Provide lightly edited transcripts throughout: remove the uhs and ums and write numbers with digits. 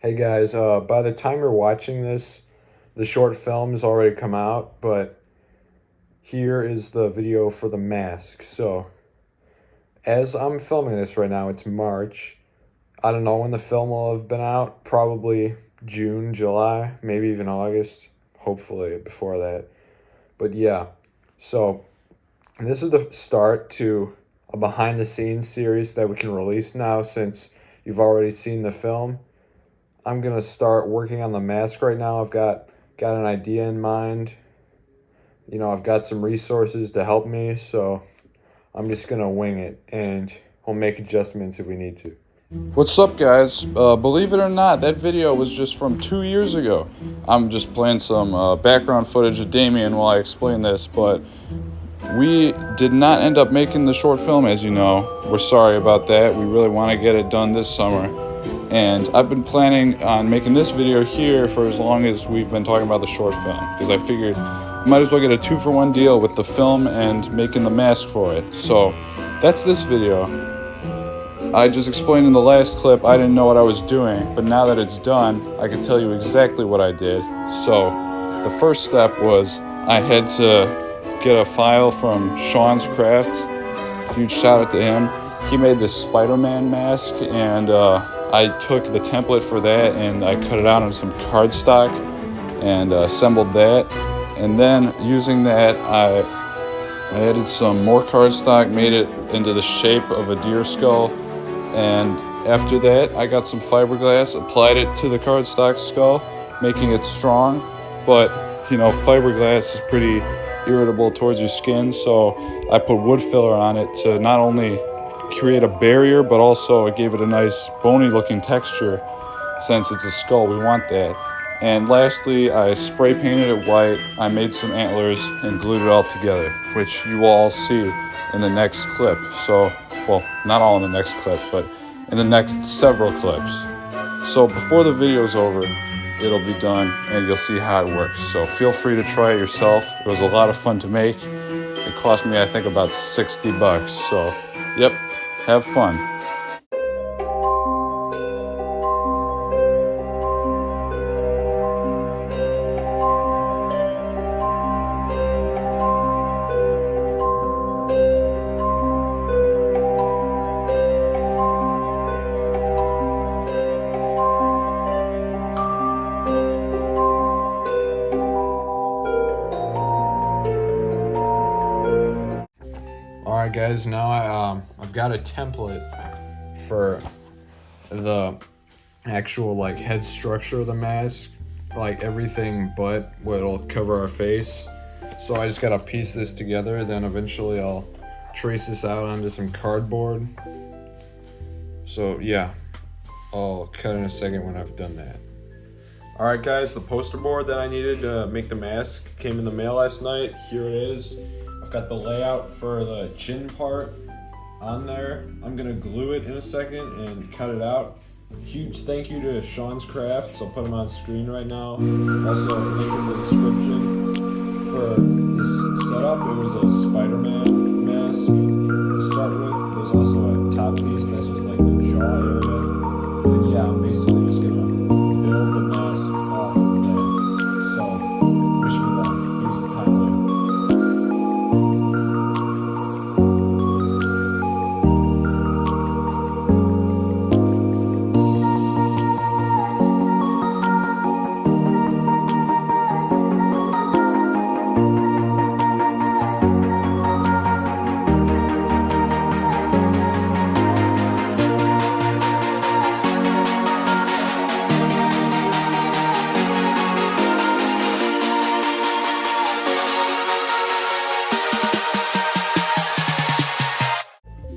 Hey guys, by the time you're watching this, the short film has already come out, but here is the video for the mask. So, as I'm filming this right now, it's March. I don't know when the film will have been out, probably June, July, maybe even August, hopefully before that. But yeah, so this is the start to a behind the scenes series that we can release now since you've already seen the film. I'm gonna start working on the mask right now. I've got an idea in mind. I've got some resources to help me, so I'm just gonna wing it and we'll make adjustments if we need to. What's up, guys? Believe it or not, that video was just from 2 years ago. I'm just playing some background footage of Damien while I explain this, but we did not end up making the short film, as you know. We're sorry about that. We really want to get it done this summer. And I've been planning on making this video here for as long as we've been talking about the short film, because I figured might as well get a 2-for-1 deal with the film and making the mask for it. So that's this video. I just explained in the last clip I didn't know what I was doing, but now that it's done, I can tell you exactly what I did. So the first step was I had to get a file from Sean's Crafts. Huge shout out to him. He made this Spider-Man mask, and I took the template for that and I cut it out on some cardstock and assembled that. And then using that, I added some more cardstock, made it into the shape of a deer skull. And after that, I got some fiberglass, applied it to the cardstock skull, making it strong. But, fiberglass is pretty irritable towards your skin, so I put wood filler on it to not only create a barrier, but also it gave it a nice bony looking texture. Since it's a skull, we want that. And lastly, I spray painted it white. I made some antlers and glued it all together, which you will all see in the next clip. So, well, not all in the next clip, but in the next several clips. So before the video's over, it'll be done and you'll see how it works. So feel free to try it yourself. It was a lot of fun to make. It cost me, I think, about $60. So, yep, have fun. Alright guys, now I've got a template for the actual head structure of the mask, everything but what'll cover our face. So I just gotta piece this together, then eventually I'll trace this out onto some cardboard. So yeah, I'll cut in a second when I've done that. Alright guys, the poster board that I needed to make the mask came in the mail last night. Here it is. I've got the layout for the chin part on there. I'm gonna glue it in a second and cut it out. Huge thank you to Sean's Crafts. I'll put them on screen right now. Also, link in the description. For this setup, it was a Spider-Man mask to start with. There's also a top piece that's just like the jaw area. But yeah, I'm basically just gonna build the mask off of that. So, wish me luck. Here's the timeline.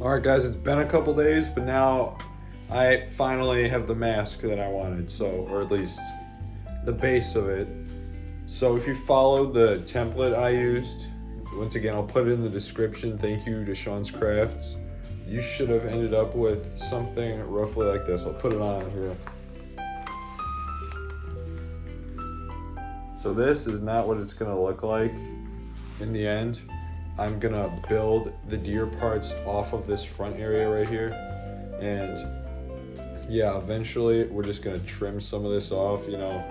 Alright guys, it's been a couple days, but now I finally have the mask that I wanted, or at least the base of it. So if you followed the template I used, once again, I'll put it in the description. Thank you to Sean's Crafts. You should have ended up with something roughly like this. I'll put it on here. So this is not what it's gonna look like in the end. I'm gonna build the deer parts off of this front area right here, and yeah, eventually we're just gonna trim some of this off, you know,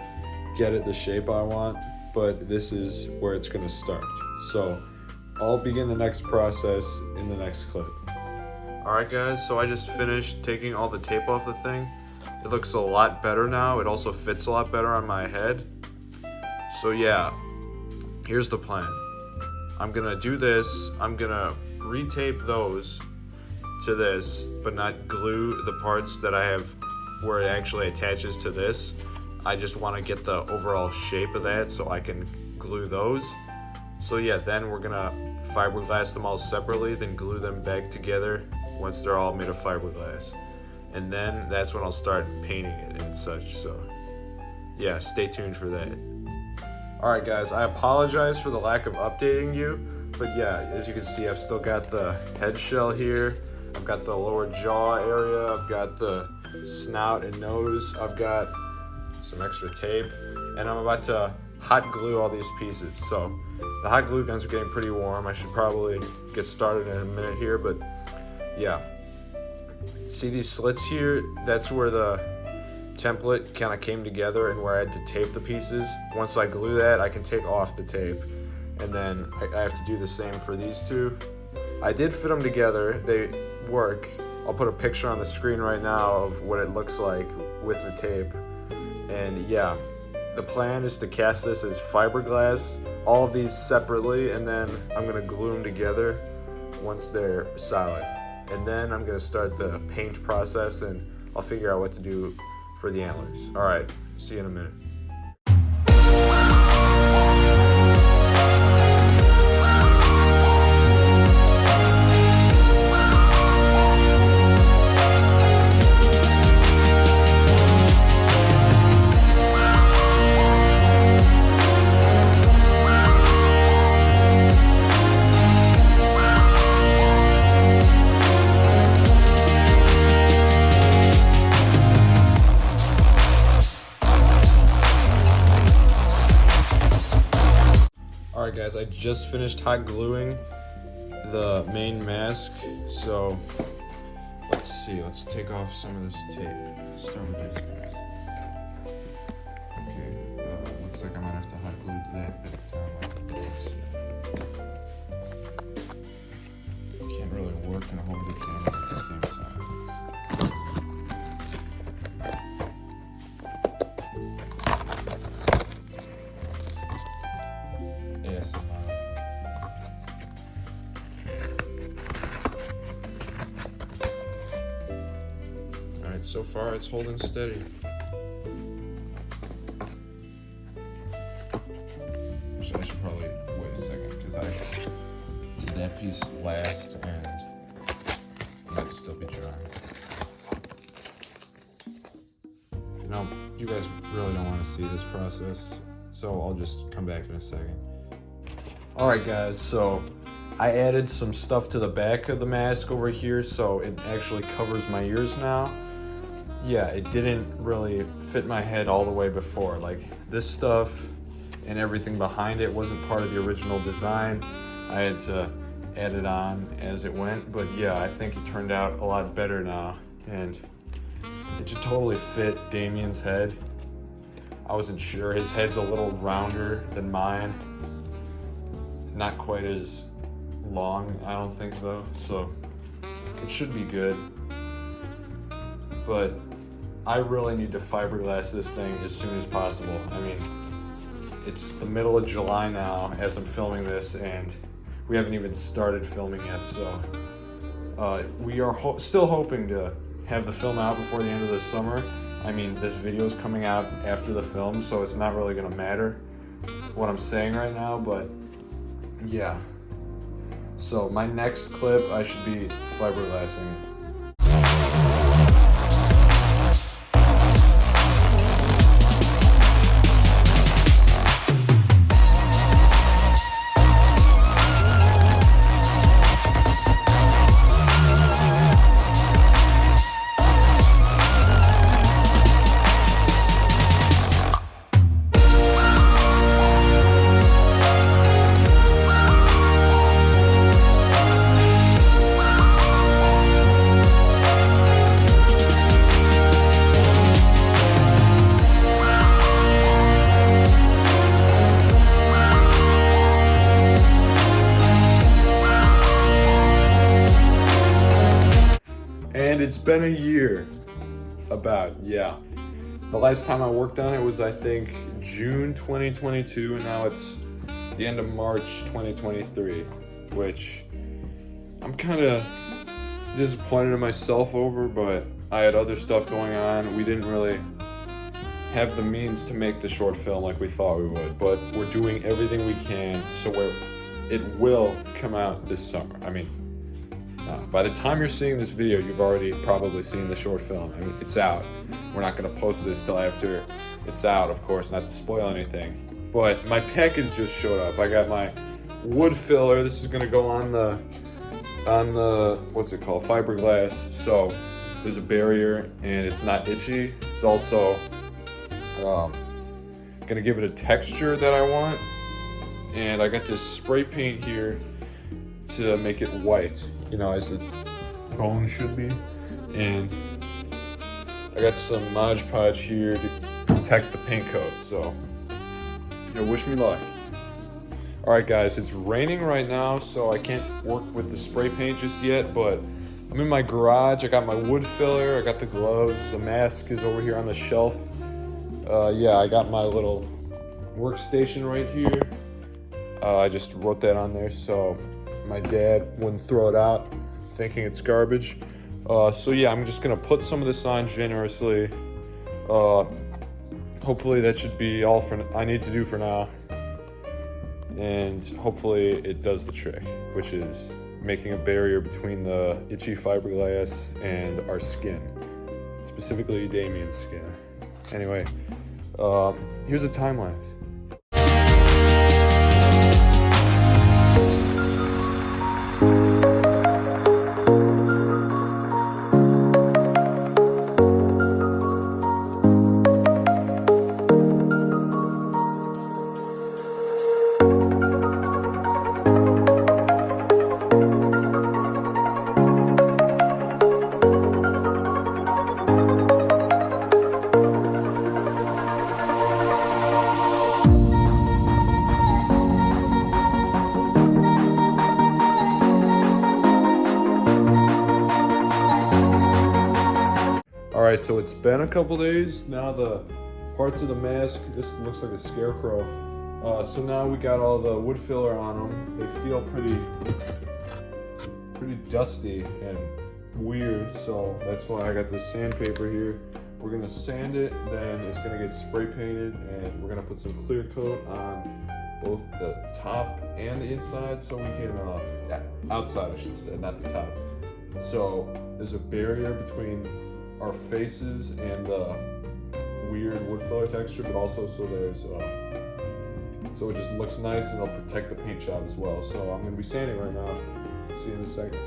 get it the shape I want, but this is where it's gonna start. So I'll begin the next process in the next clip. Alright guys, so I just finished taking all the tape off the thing. It looks a lot better now. It also fits a lot better on my head. So yeah, here's the plan. I'm gonna do this. I'm gonna retape those to this, but not glue the parts that I have where it actually attaches to this. I just want to get the overall shape of that so I can glue those. So yeah, then we're gonna fiberglass them all separately, then glue them back together once they're all made of fiberglass. And then that's when I'll start painting it and such. So yeah, stay tuned for that. Alright guys, I apologize for the lack of updating you, but yeah, as you can see, I've still got the head shell here. I've got the lower jaw area. I've got the snout and nose. I've got some extra tape, and I'm about to hot glue all these pieces. So the hot glue guns are getting pretty warm. I should probably get started in a minute here, but yeah. See these slits here? That's where the template kind of came together and where I had to tape the pieces. Once I glue that, I can take off the tape, and then I have to do the same for these two. I did fit them together. They work. I'll put a picture on the screen right now of what it looks like with the tape. And yeah, the plan is to cast this as fiberglass, all of these separately, and then I'm gonna glue them together once they're solid. And then I'm gonna start the paint process, and I'll figure out what to do for the antlers. All right, see you in a minute. Alright guys, I just finished hot gluing the main mask, so let's see, let's take off some of this tape. Start with this guys. Okay, looks like I might have to hot glue that bit down like this. Can't really work and hold the camera at the same time. Alright, so far it's holding steady. Actually, I should probably wait a second because I did that piece last and it might still be dry. Now, you guys really don't want to see this process, so I'll just come back in a second. Alright guys, so I added some stuff to the back of the mask over here so it actually covers my ears now. Yeah, it didn't really fit my head all the way before. Like this stuff and everything behind it wasn't part of the original design. I had to add it on as it went, but yeah, I think it turned out a lot better now, and it should totally fit Damien's head. I wasn't sure. His head's a little rounder than mine. Not quite as long, I don't think though, so it should be good. But I really need to fiberglass this thing as soon as possible. I mean, it's the middle of July now as I'm filming this, and we haven't even started filming yet, so we are still hoping to have the film out before the end of the summer. I mean, this video is coming out after the film, so it's not really gonna matter what I'm saying right now, but yeah. So my next clip, I should be fiberglassing it. And it's been a year. Yeah. The last time I worked on it was, I think, June 2022, and now it's the end of March 2023, which I'm kind of disappointed in myself over, but I had other stuff going on. We didn't really have the means to make the short film like we thought we would, but we're doing everything we can, so it will come out this summer. I mean, by the time you're seeing this video, you've already probably seen the short film. I mean, it's out. We're not gonna post this till after it's out, of course, not to spoil anything. But my package just showed up. I got my wood filler. This is gonna go on the what's it called? Fiberglass. So there's a barrier and it's not itchy. It's also gonna give it a texture that I want. And I got this spray paint here to make it white, you know, as the bone should be. And I got some Mod Podge here to protect the paint coat, so, you know, wish me luck. All right, guys, it's raining right now, so I can't work with the spray paint just yet, but I'm in my garage. I got my wood filler, I got the gloves, the mask is over here on the shelf. Yeah, I got my little workstation right here. I just wrote that on there so my dad wouldn't throw it out thinking it's garbage. So yeah, I'm just gonna put some of this on generously. Hopefully that should be all I need to do for now. And hopefully it does the trick, which is making a barrier between the itchy fiberglass and our skin, specifically Damien's skin. Anyway, here's a time lapse. Alright, so it's been a couple days. Now the parts of the mask, this looks like a scarecrow. So now we got all the wood filler on them. They feel pretty dusty and weird, so that's why I got this sandpaper here. We're gonna sand it, then it's gonna get spray painted, and we're gonna put some clear coat on both the top and the inside, so we can, outside I should say, not the top. So there's a barrier between our faces and the weird wood filler texture, but also so it just looks nice and it'll protect the paint job as well. So I'm gonna be sanding right now. See you in a second.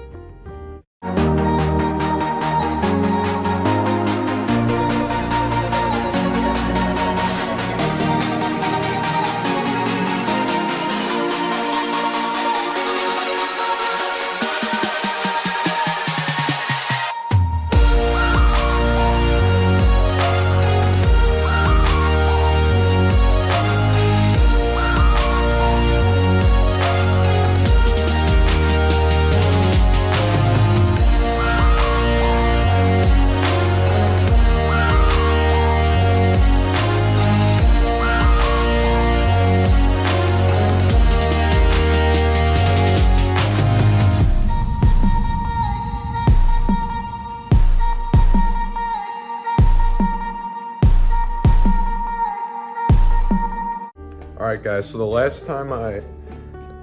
Alright guys, so the last time I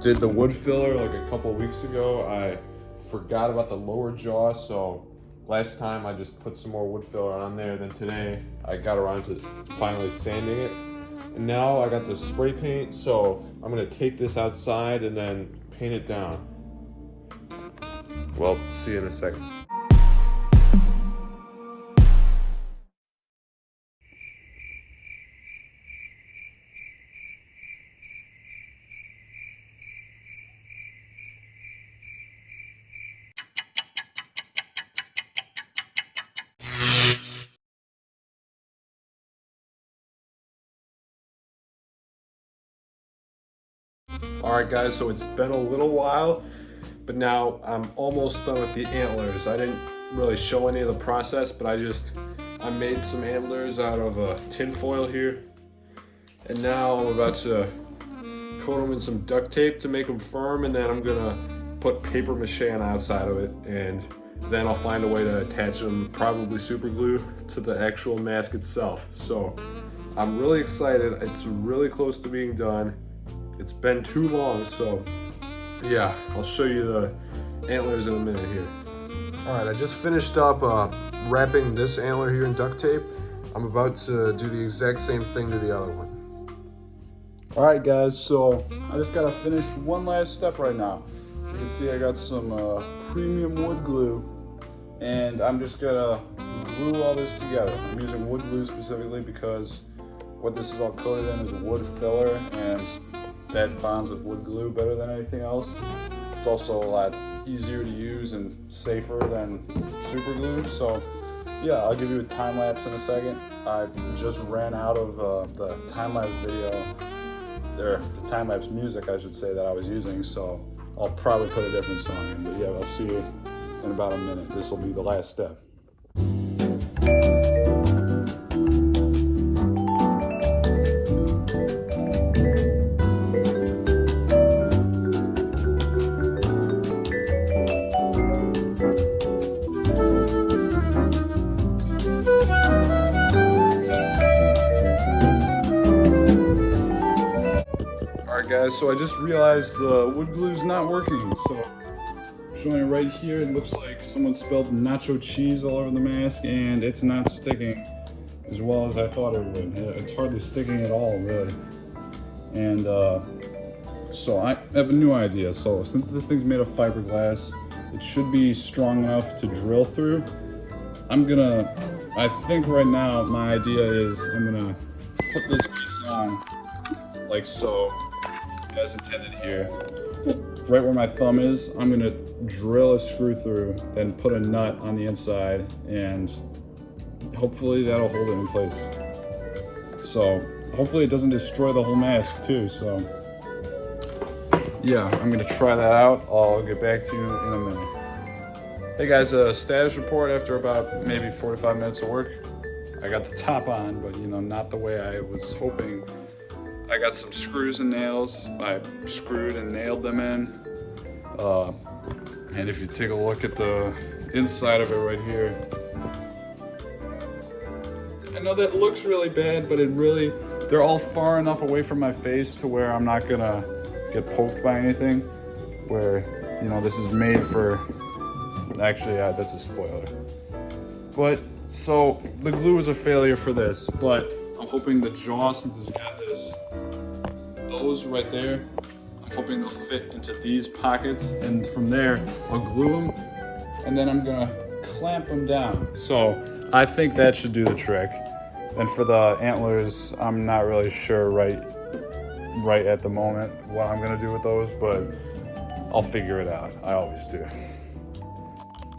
did the wood filler, like a couple weeks ago, I forgot about the lower jaw, so last time I just put some more wood filler on there. Then today I got around to finally sanding it. And now I got the spray paint, so I'm gonna take this outside and then paint it down. Well, see you in a second. Alright guys, so it's been a little while, but now I'm almost done with the antlers. I didn't really show any of the process, but I made some antlers out of tin foil here. And now I'm about to coat them in some duct tape to make them firm, and then I'm gonna put paper mache on the outside of it, and then I'll find a way to attach them, probably super glue, to the actual mask itself. So I'm really excited. It's really close to being done. It's been too long, so yeah, I'll show you the antlers in a minute here. All right, I just finished up wrapping this antler here in duct tape. I'm about to do the exact same thing to the other one. All right, guys, so I just gotta finish one last step right now. You can see I got some premium wood glue, and I'm just gonna glue all this together. I'm using wood glue specifically because what this is all coated in is wood filler, and that bonds with wood glue better than anything else. It's also a lot easier to use and safer than super glue. So yeah, I'll give you a time lapse in a second. I just ran out of the time lapse video, the time lapse music I should say, that I was using, so I'll probably put a different song in. But yeah, I'll see you in about a minute. This will be the last step. Guys, so I just realized the wood glue's not working. So I'm showing it right here. It looks like someone spelled nacho cheese all over the mask, and it's not sticking as well as I thought it would. It's hardly sticking at all, really. And so I have a new idea. So since this thing's made of fiberglass, it should be strong enough to drill through. I think right now my idea is I'm gonna put this piece on like so, as intended here. Right where my thumb is, I'm gonna drill a screw through, then put a nut on the inside, and hopefully that'll hold it in place. So hopefully it doesn't destroy the whole mask too. So yeah, I'm gonna try that out. I'll get back to you in a minute. Hey guys, a status report after about maybe 45 minutes of work. I got the top on, but not the way I was hoping. I got some screws and nails. I screwed and nailed them in. And if you take a look at the inside of it right here, I know that looks really bad, but they're all far enough away from my face to where I'm not gonna get poked by anything. Where, this is made for, actually, that's a spoiler. But, so, the glue was a failure for this, but I'm hoping the jaw, since it's got those right there, I'm hoping they'll fit into these pockets, and from there I'll glue them, and then I'm gonna clamp them down. So I think that should do the trick. And for the antlers, I'm not really sure right at the moment what I'm gonna do with those, but I'll figure it out. I always do.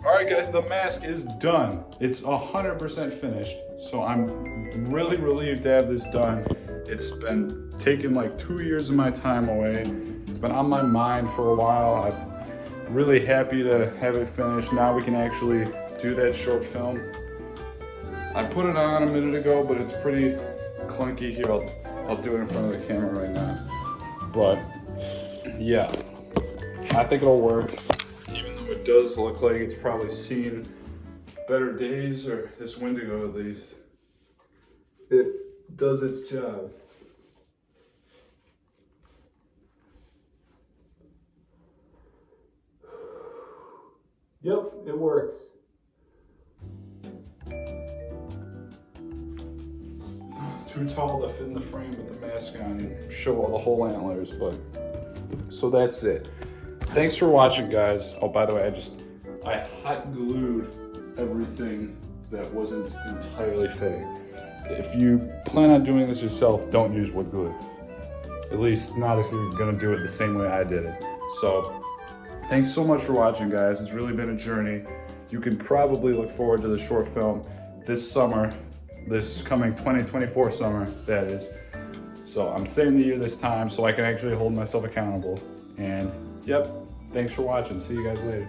Alright guys, the mask is done. It's 100% finished, so I'm really relieved to have this done. It's been taking like 2 years of my time away. It's been on my mind for a while. I'm really happy to have it finished. Now we can actually do that short film. I put it on a minute ago, but it's pretty clunky here. I'll do it in front of the camera right now. But yeah, I think it'll work. Even though it does look like it's probably seen better days, or this Wendigo at least. It does its job. Yep, it works. Too tall to fit in the frame with the mask on and show all the whole antlers, but so that's it. Thanks for watching, guys. Oh, by the way, I hot glued everything that wasn't entirely fitting. If you plan on doing this yourself, don't use wood glue. At least not if you're gonna do it the same way I did it. So, thanks so much for watching, guys. It's really been a journey. You can probably look forward to the short film this summer, this coming 2024 summer, that is. So I'm saying the year this time so I can actually hold myself accountable. And yep, thanks for watching. See you guys later.